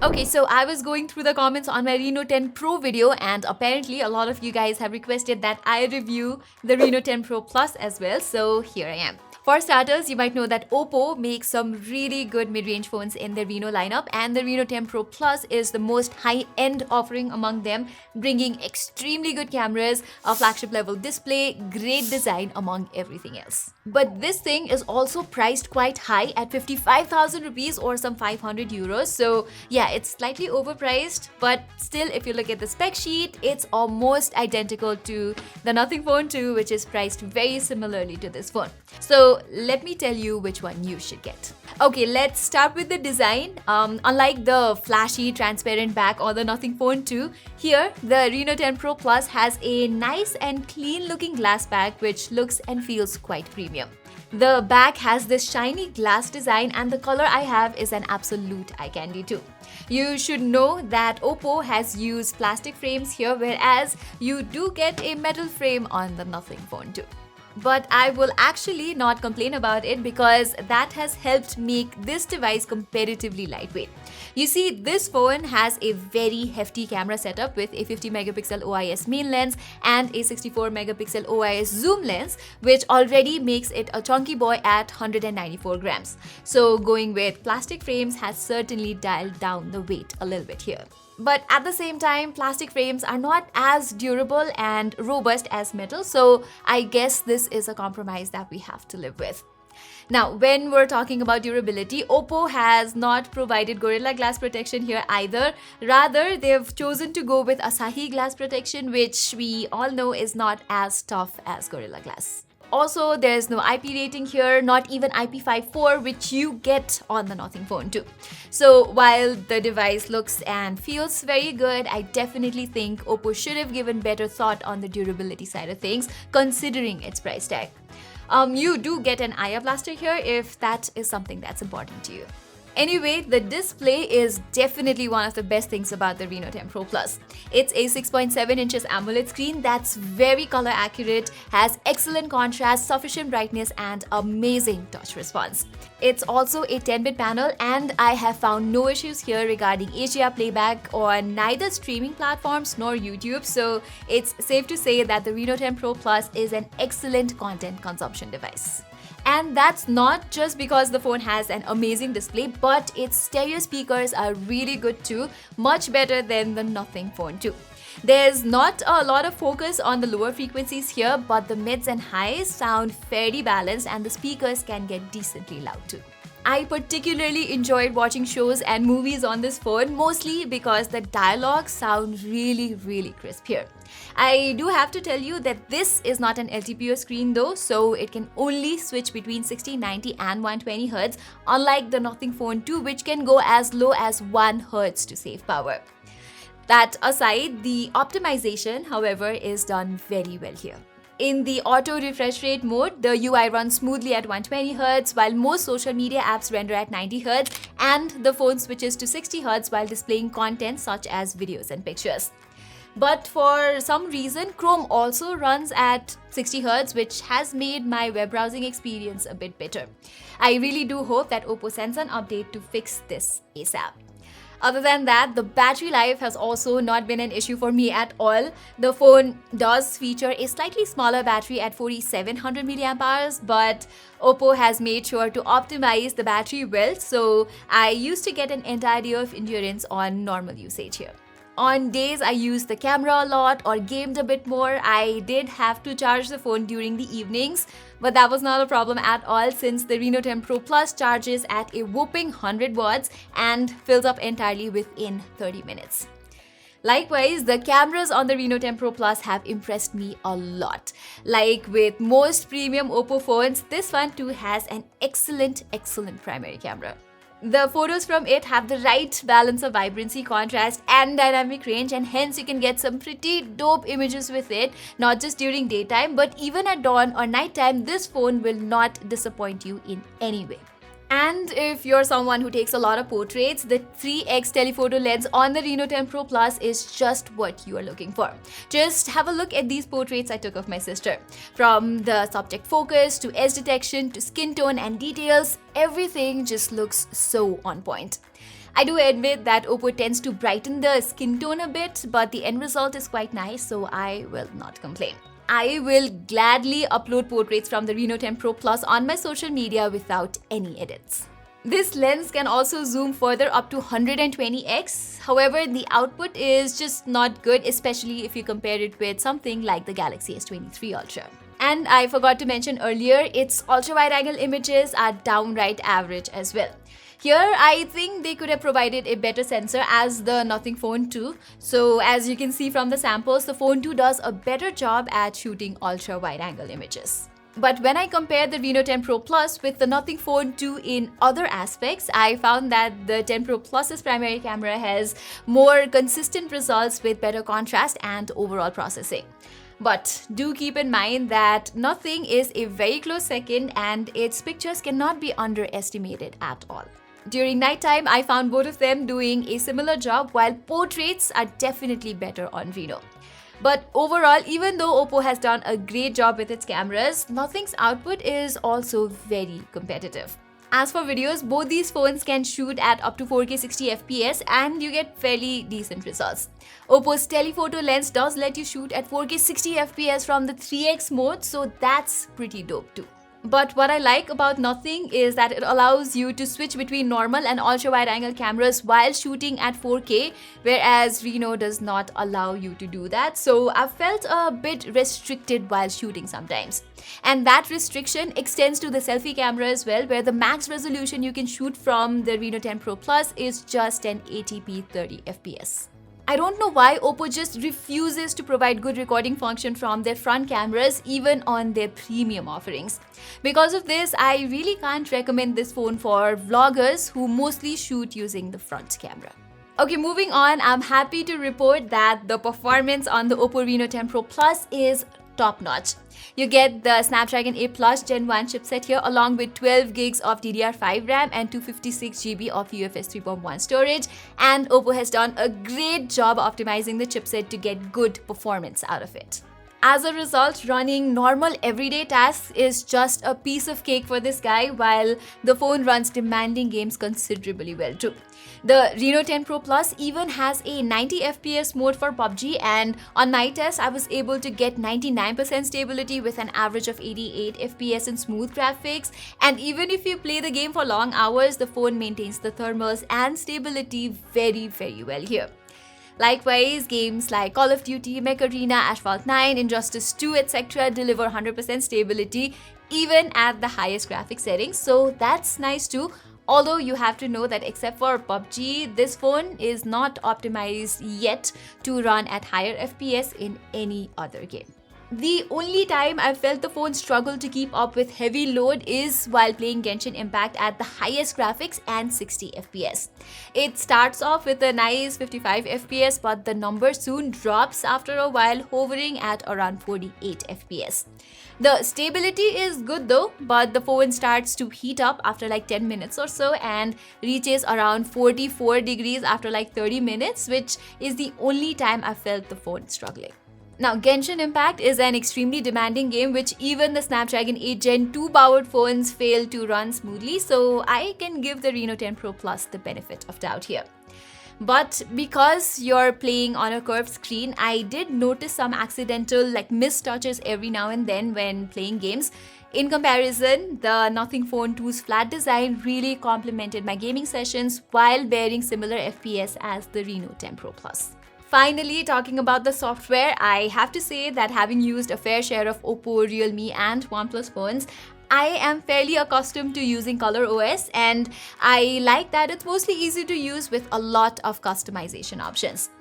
Okay, so I was going through the comments on my Reno 10 Pro video, and apparently a lot of you guys have requested that I review the Reno 10 Pro Plus as well, so here I am. For starters, you might know that OPPO makes some really good mid-range phones in the Reno lineup, and the Reno 10 Pro Plus is the most high-end offering among them, bringing extremely good cameras, a flagship level display, great design among everything else. But this thing is also priced quite high at 55,000 rupees or some 500 euros. So yeah, it's slightly overpriced, but still if you look at the spec sheet, it's almost identical to the Nothing Phone 2, which is priced very similarly to this phone. So let me tell you which one you should get. Okay, let's start with the design. Unlike the flashy transparent back or the Nothing Phone 2, here the Reno 10 Pro Plus has a nice and clean looking glass back which looks and feels quite premium. The back has this shiny glass design, and the color I have is an absolute eye candy too. You should know that OPPO has used plastic frames here, whereas you do get a metal frame on the Nothing Phone 2. But I will actually not complain about it because that has helped make this device comparatively lightweight. You see, this phone has a very hefty camera setup with a 50 megapixel OIS main lens and a 64 megapixel OIS zoom lens, which already makes it a chunky boy at 194 grams. So going with plastic frames has certainly dialed down the weight a little bit here. But at the same time, plastic frames are not as durable and robust as metal, so I guess this is a compromise that we have to live with. Now, when we're talking about durability, OPPO has not provided Gorilla Glass protection here either. Rather, they've chosen to go with Asahi Glass protection, which we all know is not as tough as Gorilla Glass. Also, there's no IP rating here, not even IP54, which you get on the Nothing Phone 2. So while the device looks and feels very good, I definitely think OPPO should have given better thought on the durability side of things, considering its price tag. You do get an IR blaster here if that is something that's important to you. Anyway, the display is definitely one of the best things about the Reno 10 Pro Plus. It's a 6.7 inches AMOLED screen that's very color accurate, has excellent contrast, sufficient brightness, and amazing touch response. It's also a 10-bit panel, and I have found no issues here regarding HDR playback on neither streaming platforms nor YouTube, so it's safe to say that the Reno 10 Pro Plus is an excellent content consumption device. And that's not just because the phone has an amazing display, but its stereo speakers are really good too, much better than the Nothing Phone 2. There's not a lot of focus on the lower frequencies here, but the mids and highs sound fairly balanced and the speakers can get decently loud too. I particularly enjoyed watching shows and movies on this phone, mostly because the dialogue sounds really crisp here. I do have to tell you that this is not an LTPO screen though, so it can only switch between 60, 90 and 120 Hz, unlike the Nothing Phone 2, which can go as low as 1 Hz to save power. That aside, the optimization, however, is done very well here. In the auto refresh rate mode, the UI runs smoothly at 120 Hz, while most social media apps render at 90 Hz, and the phone switches to 60 Hz while displaying content such as videos and pictures. But for some reason, Chrome also runs at 60 Hz, which has made my web browsing experience a bit better. I really do hope that OPPO sends an update to fix this ASAP. Other than that, the battery life has also not been an issue for me at all. The phone does feature a slightly smaller battery at 4700 mAh, but OPPO has made sure to optimize the battery well, so I used to get an entire day of endurance on normal usage here. On days I used the camera a lot or gamed a bit more, I did have to charge the phone during the evenings, but that was not a problem at all since the Reno 10 Pro Plus charges at a whopping 100 watts and fills up entirely within 30 minutes. Likewise, the cameras on the Reno 10 Pro Plus have impressed me a lot. Like with most premium OPPO phones, this one too has an excellent primary camera. The photos from it have the right balance of vibrancy, contrast, and dynamic range, and hence you can get some pretty dope images with it, not just during daytime, but even at dawn or nighttime, this phone will not disappoint you in any way. And if you're someone who takes a lot of portraits, the 3x telephoto lens on the Reno 10 Pro Plus is just what you are looking for. Just have a look at these portraits I took of my sister. From the subject focus to edge detection to skin tone and details, everything just looks so on point. I do admit that OPPO tends to brighten the skin tone a bit, but the end result is quite nice, so I will not complain. I will gladly upload portraits from the Reno 10 Pro Plus on my social media without any edits. This lens can also zoom further up to 120x. However, the output is just not good, especially if you compare it with something like the Galaxy S23 Ultra. And I forgot to mention earlier, its ultra-wide-angle images are downright average as well. Here, I think they could have provided a better sensor as the Nothing Phone 2. So as you can see from the samples, the Phone 2 does a better job at shooting ultra-wide-angle images. But when I compared the Reno 10 Pro Plus with the Nothing Phone 2 in other aspects, I found that the 10 Pro Plus's primary camera has more consistent results with better contrast and overall processing. But do keep in mind that Nothing is a very close second and its pictures cannot be underestimated at all. During nighttime, I found both of them doing a similar job, while portraits are definitely better on Reno. But overall, even though OPPO has done a great job with its cameras, Nothing's output is also very competitive. As for videos, both these phones can shoot at up to 4K 60 FPS and you get fairly decent results. OPPO's telephoto lens does let you shoot at 4K 60 FPS from the 3x mode, so that's pretty dope too. But what I like about Nothing is that it allows you to switch between normal and ultra-wide-angle cameras while shooting at 4K, whereas Reno does not allow you to do that. So I've felt a bit restricted while shooting sometimes. And that restriction extends to the selfie camera as well, where the max resolution you can shoot from the Reno 10 Pro Plus is just an 1080p 30 FPS. I don't know why OPPO just refuses to provide good recording function from their front cameras even on their premium offerings. Because of this, I really can't recommend this phone for vloggers who mostly shoot using the front camera. Okay, moving on, I'm happy to report that the performance on the OPPO Reno 10 Pro Plus is top-notch. You get the Snapdragon 8 Plus Gen 1 chipset here, along with 12 gigs of DDR5 RAM and 256 GB of UFS 3.1 storage, and OPPO has done a great job optimizing the chipset to get good performance out of it. As a result, running normal everyday tasks is just a piece of cake for this guy, while the phone runs demanding games considerably well too. The Reno 10 Pro Plus even has a 90 FPS mode for PUBG, and on my test, I was able to get 99% stability with an average of 88 FPS and smooth graphics. And even if you play the game for long hours, the phone maintains the thermals and stability very, very well here. Likewise, games like Call of Duty, Mech Arena, Asphalt 9, Injustice 2, etc. deliver 100% stability even at the highest graphics settings, so that's nice too. Although you have to know that except for PUBG, this phone is not optimized yet to run at higher FPS in any other game. The only time I've felt the phone struggle to keep up with heavy load is while playing Genshin Impact at the highest graphics and 60 FPS. It starts off with a nice 55 FPS, but the number soon drops after a while, hovering at around 48 FPS. The stability is good though, but the phone starts to heat up after like 10 minutes or so and reaches around 44 degrees after like 30 minutes, which is the only time I felt the phone struggling. Now, Genshin Impact is an extremely demanding game which even the Snapdragon 8 Gen 2 powered phones fail to run smoothly, so I can give the Reno 10 Pro Plus the benefit of doubt here. But because you're playing on a curved screen, I did notice some accidental missed touches every now and then when playing games. In comparison, the Nothing Phone 2's flat design really complemented my gaming sessions while bearing similar FPS as the Reno 10 Pro Plus. Finally, talking about the software, I have to say that having used a fair share of OPPO, Realme and OnePlus phones, I am fairly accustomed to using ColorOS, and I like that it's mostly easy to use with a lot of customization options.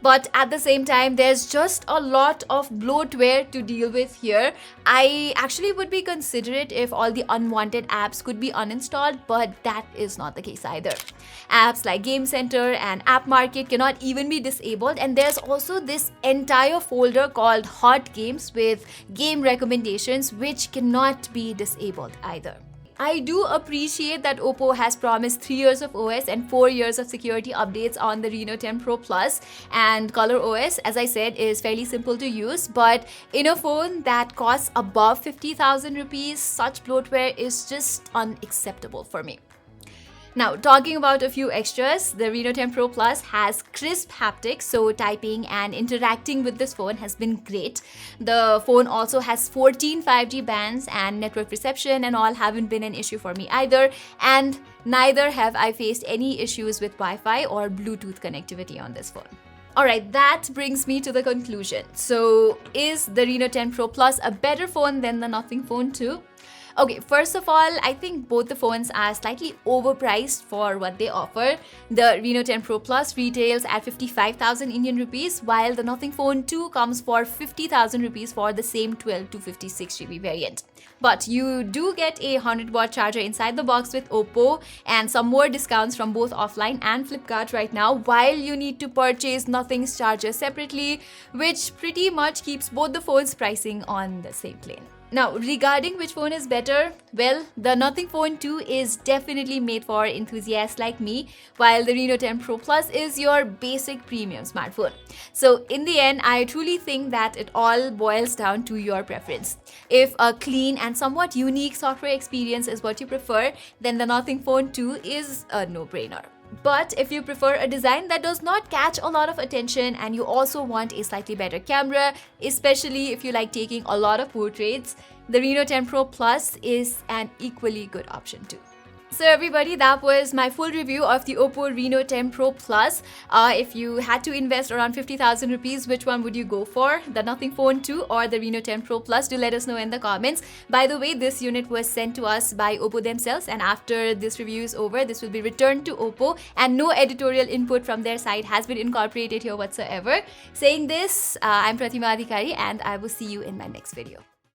But at the same time, there's just a lot of bloatware to deal with here. I actually would be considerate if all the unwanted apps could be uninstalled, but that is not the case either. Apps like Game Center and App Market cannot even be disabled, and there's also this entire folder called Hot Games with game recommendations which cannot be disabled either. I do appreciate that OPPO has promised 3 years of OS and 4 years of security updates on the Reno 10 Pro Plus, and ColorOS, as I said, is fairly simple to use, but in a phone that costs above 50,000 rupees, such bloatware is just unacceptable for me. Now, talking about a few extras, the Reno 10 Pro Plus has crisp haptics, so typing and interacting with this phone has been great. The phone also has 14 5G bands, and network reception and all haven't been an issue for me either, and neither have I faced any issues with Wi-Fi or Bluetooth connectivity on this phone. Alright, that brings me to the conclusion. So, is the Reno 10 Pro Plus a better phone than the Nothing Phone 2? Okay, first of all, I think both the phones are slightly overpriced for what they offer. The Reno 10 Pro Plus retails at 55,000 Indian rupees, while the Nothing Phone 2 comes for 50,000 rupees for the same 12 to 56GB variant. But you do get a 100-watt charger inside the box with OPPO, and some more discounts from both offline and Flipkart right now, while you need to purchase Nothing's charger separately, which pretty much keeps both the phones' pricing on the same plane. Now, regarding which phone is better, well, the Nothing Phone 2 is definitely made for enthusiasts like me, while the Reno 10 Pro Plus is your basic premium smartphone. So, in the end, I truly think that it all boils down to your preference. If a clean and somewhat unique software experience is what you prefer, then the Nothing Phone 2 is a no-brainer. But if you prefer a design that does not catch a lot of attention and you also want a slightly better camera, especially if you like taking a lot of portraits, the Reno 10 Pro Plus is an equally good option too. So everybody, that was my full review of the OPPO Reno 10 Pro Plus. If you had to invest around 50,000 rupees, which one would you go for? The Nothing Phone 2 or the Reno 10 Pro Plus? Do let us know in the comments. By the way, this unit was sent to us by OPPO themselves, and after this review is over, this will be returned to OPPO, and no editorial input from their side has been incorporated here whatsoever. Saying this, I'm Pratima and I will see you in my next video.